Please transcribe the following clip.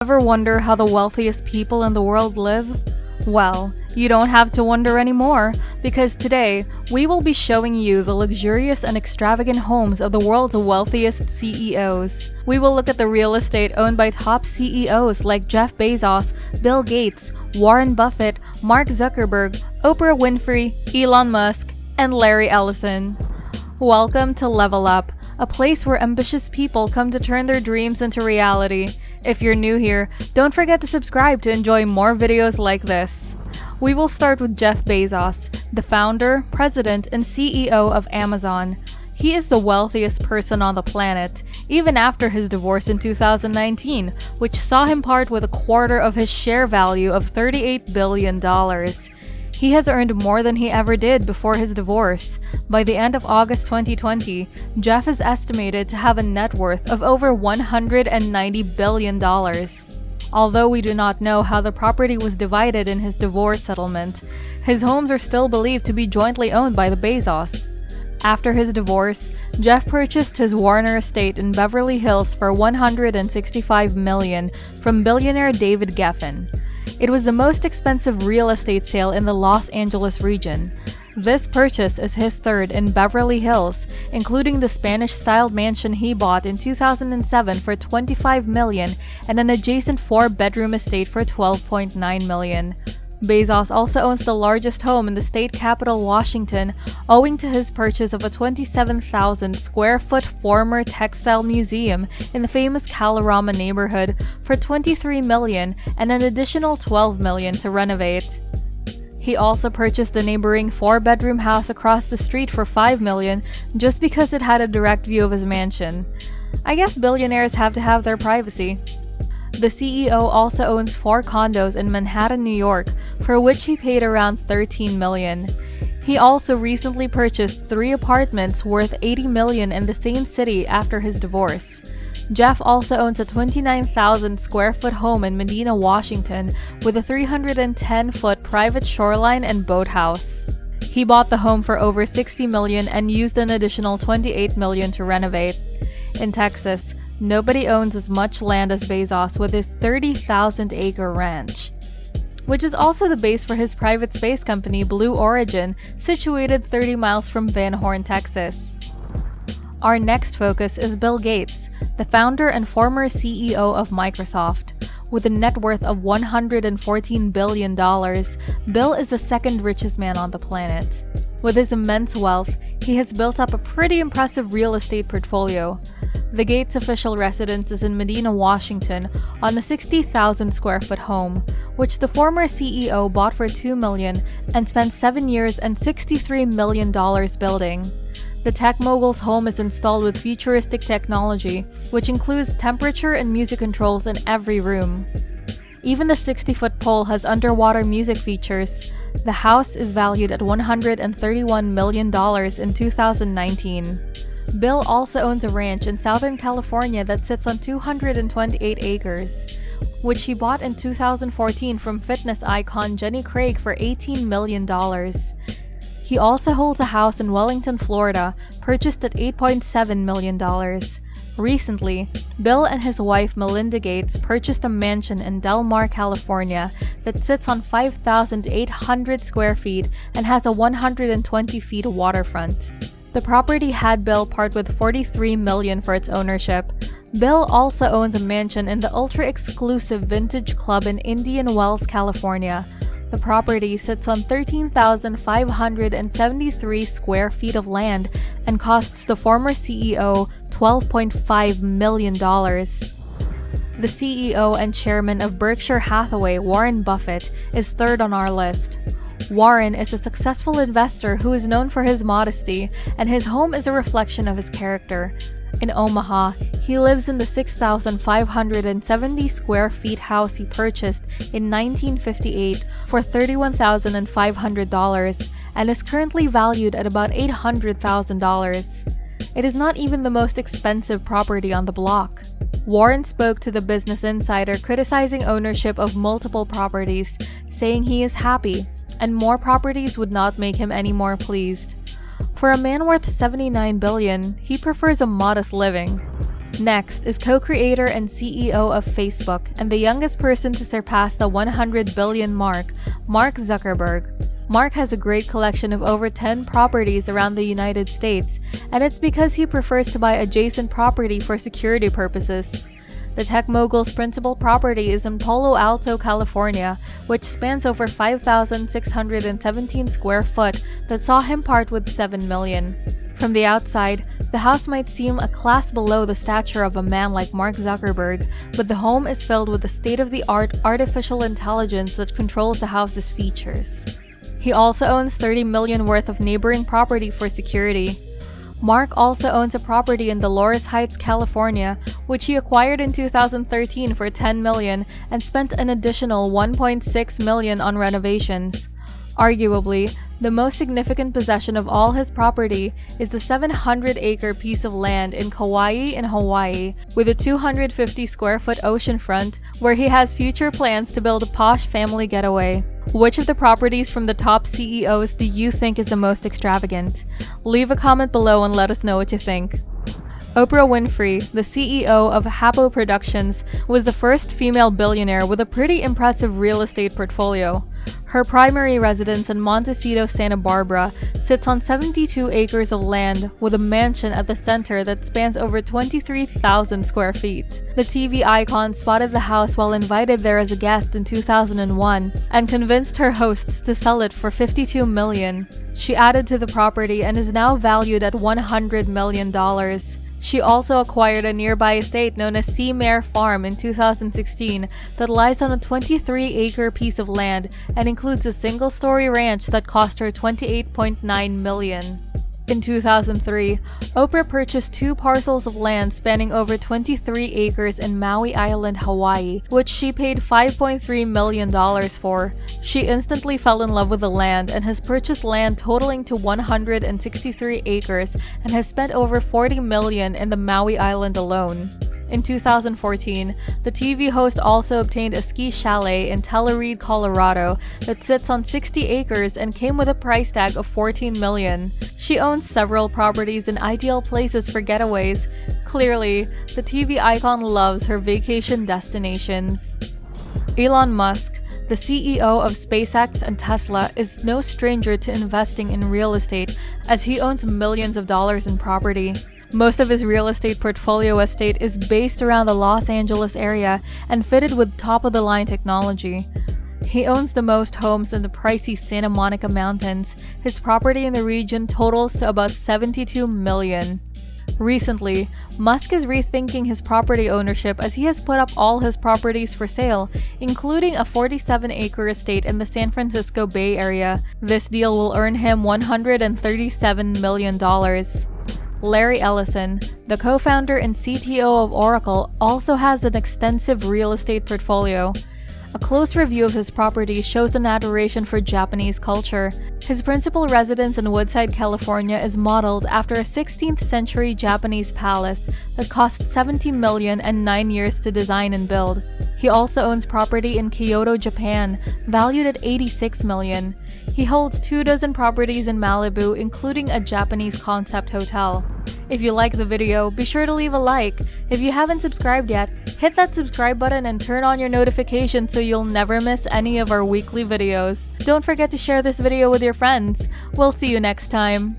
Ever wonder how the wealthiest people in the world live? Well, you don't have to wonder anymore, because today we will be showing you the luxurious and extravagant homes of the world's wealthiest CEOs. We will look at the real estate owned by top CEOs like Jeff Bezos, Bill Gates, Warren Buffett, Mark Zuckerberg, Oprah Winfrey, Elon Musk, and Larry Ellison. Welcome to Level Up, a place where ambitious people come to turn their dreams into reality. If you're new here, don't forget to subscribe to enjoy more videos like this. We will start with Jeff Bezos, the founder, president, and CEO of Amazon. He is the wealthiest person on the planet, even after his divorce in 2019, which saw him part with a quarter of his share value of $38 billion. He has earned more than he ever did before his divorce. By the end of August 2020, Jeff is estimated to have a net worth of over $190 billion. Although we do not know how the property was divided in his divorce settlement, his homes are still believed to be jointly owned by the Bezos. After his divorce, Jeff purchased his Warner estate in Beverly Hills for $165 million from billionaire David Geffen. It was the most expensive real estate sale in the Los Angeles region. This purchase is his third in Beverly Hills, including the Spanish-style mansion he bought in 2007 for $25 million and an adjacent 4-bedroom estate for $12.9 million. Bezos also owns the largest home in the state capital, Washington, owing to his purchase of a 27,000-square-foot former textile museum in the famous Kalorama neighborhood for $23 million and an additional $12 million to renovate. He also purchased the neighboring 4-bedroom house across the street for $5 million just because it had a direct view of his mansion. I guess billionaires have to have their privacy. The CEO also owns 4 condos in Manhattan, New York, for which he paid around $13 million. He also recently purchased 3 apartments worth $80 million in the same city after his divorce. Jeff also owns a 29,000-square-foot home in Medina, Washington, with a 310-foot private shoreline and boathouse. He bought the home for over $60 million and used an additional $28 million to renovate. In Texas, nobody owns as much land as Bezos with his 30,000-acre ranch, which is also the base for his private space company Blue Origin, situated 30 miles from Van Horn, Texas. Our next focus is Bill Gates, the founder and former CEO of Microsoft. With a net worth of $114 billion, Bill is the second richest man on the planet. With his immense wealth, he has built up a pretty impressive real estate portfolio. The Gates' official residence is in Medina, Washington, on a 60,000-square-foot home, which the former CEO bought for $2 million and spent 7 years and $63 million building. The tech mogul's home is installed with futuristic technology, which includes temperature and music controls in every room. Even the 60-foot pole has underwater music features. The house is valued at $131 million in 2019. Bill also owns a ranch in Southern California that sits on 228 acres, which he bought in 2014 from fitness icon Jenny Craig for $18 million. He also holds a house in Wellington, Florida, purchased at $8.7 million. Recently, Bill and his wife Melinda Gates purchased a mansion in Del Mar, California that sits on 5,800 square feet and has a 120-feet waterfront. The property had Bill part with $43 million for its ownership. Bill also owns a mansion in the ultra-exclusive Vintage Club in Indian Wells, California. The property sits on 13,573 square feet of land and costs the former CEO $12.5 million. The CEO and chairman of Berkshire Hathaway, Warren Buffett, is third on our list. Warren is a successful investor who is known for his modesty, and his home is a reflection of his character. In Omaha, he lives in the 6,570 square feet house he purchased in 1958 for $31,500 and is currently valued at about $800,000. It is not even the most expensive property on the block. Warren spoke to the Business Insider criticizing ownership of multiple properties, saying he is happy, and more properties would not make him any more pleased. For a man worth $79 billion, he prefers a modest living. Next is co-creator and CEO of Facebook and the youngest person to surpass the 100 billion mark, Mark Zuckerberg. Mark has a great collection of over 10 properties around the United States, and it's because he prefers to buy adjacent property for security purposes. The tech mogul's principal property is in Palo Alto, California, which spans over 5,617 square foot that saw him part with $7 million. From the outside, the house might seem a class below the stature of a man like Mark Zuckerberg, but the home is filled with the state-of-the-art artificial intelligence that controls the house's features. He also owns $30 million worth of neighboring property for security. Mark also owns a property in Dolores Heights, California, which he acquired in 2013 for $10 million and spent an additional $1.6 million on renovations. Arguably, the most significant possession of all his property is the 700-acre piece of land in Kauai in Hawaii, with a 250-square-foot oceanfront where he has future plans to build a posh family getaway. Which of the properties from the top CEOs do you think is the most extravagant? Leave a comment below and let us know what you think. Oprah Winfrey, the CEO of Hapo Productions, was the first female billionaire with a pretty impressive real estate portfolio. Her primary residence in Montecito, Santa Barbara, sits on 72 acres of land with a mansion at the center that spans over 23,000 square feet. The TV icon spotted the house while invited there as a guest in 2001 and convinced her hosts to sell it for $52 million. She added to the property and is now valued at $100 million. She also acquired a nearby estate known as Seamare Farm in 2016 that lies on a 23-acre piece of land and includes a single-story ranch that cost her $28.9 million. In 2003, Oprah purchased 2 parcels of land spanning over 23 acres in Maui Island, Hawaii, which she paid $5.3 million for. She instantly fell in love with the land and has purchased land totaling to 163 acres and has spent over $40 million in the Maui Island alone. In 2014, the TV host also obtained a ski chalet in Telluride, Colorado that sits on 60 acres and came with a price tag of $14 million. She owns several properties in ideal places for getaways. Clearly, the TV icon loves her vacation destinations. Elon Musk, the CEO of SpaceX and Tesla, is no stranger to investing in real estate as he owns millions of dollars in property. Most of his real estate portfolio estate is based around the Los Angeles area and fitted with top-of-the-line technology. He owns the most homes in the pricey Santa Monica Mountains. His property in the region totals to about $72 million. Recently, Musk is rethinking his property ownership as he has put up all his properties for sale, including a 47-acre estate in the San Francisco Bay Area. This deal will earn him $137 million. Larry Ellison, the co-founder and CTO of Oracle, also has an extensive real estate portfolio. A close review of his property shows an adoration for Japanese culture. His principal residence in Woodside, California is modeled after a 16th century Japanese palace that cost $70 million and 9 years to design and build. He also owns property in Kyoto, Japan, valued at $86 million. He holds 24 properties in Malibu, including a Japanese concept hotel. If you like the video, be sure to leave a like. If you haven't subscribed yet, hit that subscribe button and turn on your notifications so you'll never miss any of our weekly videos. Don't forget to share this video with your friends. We'll see you next time.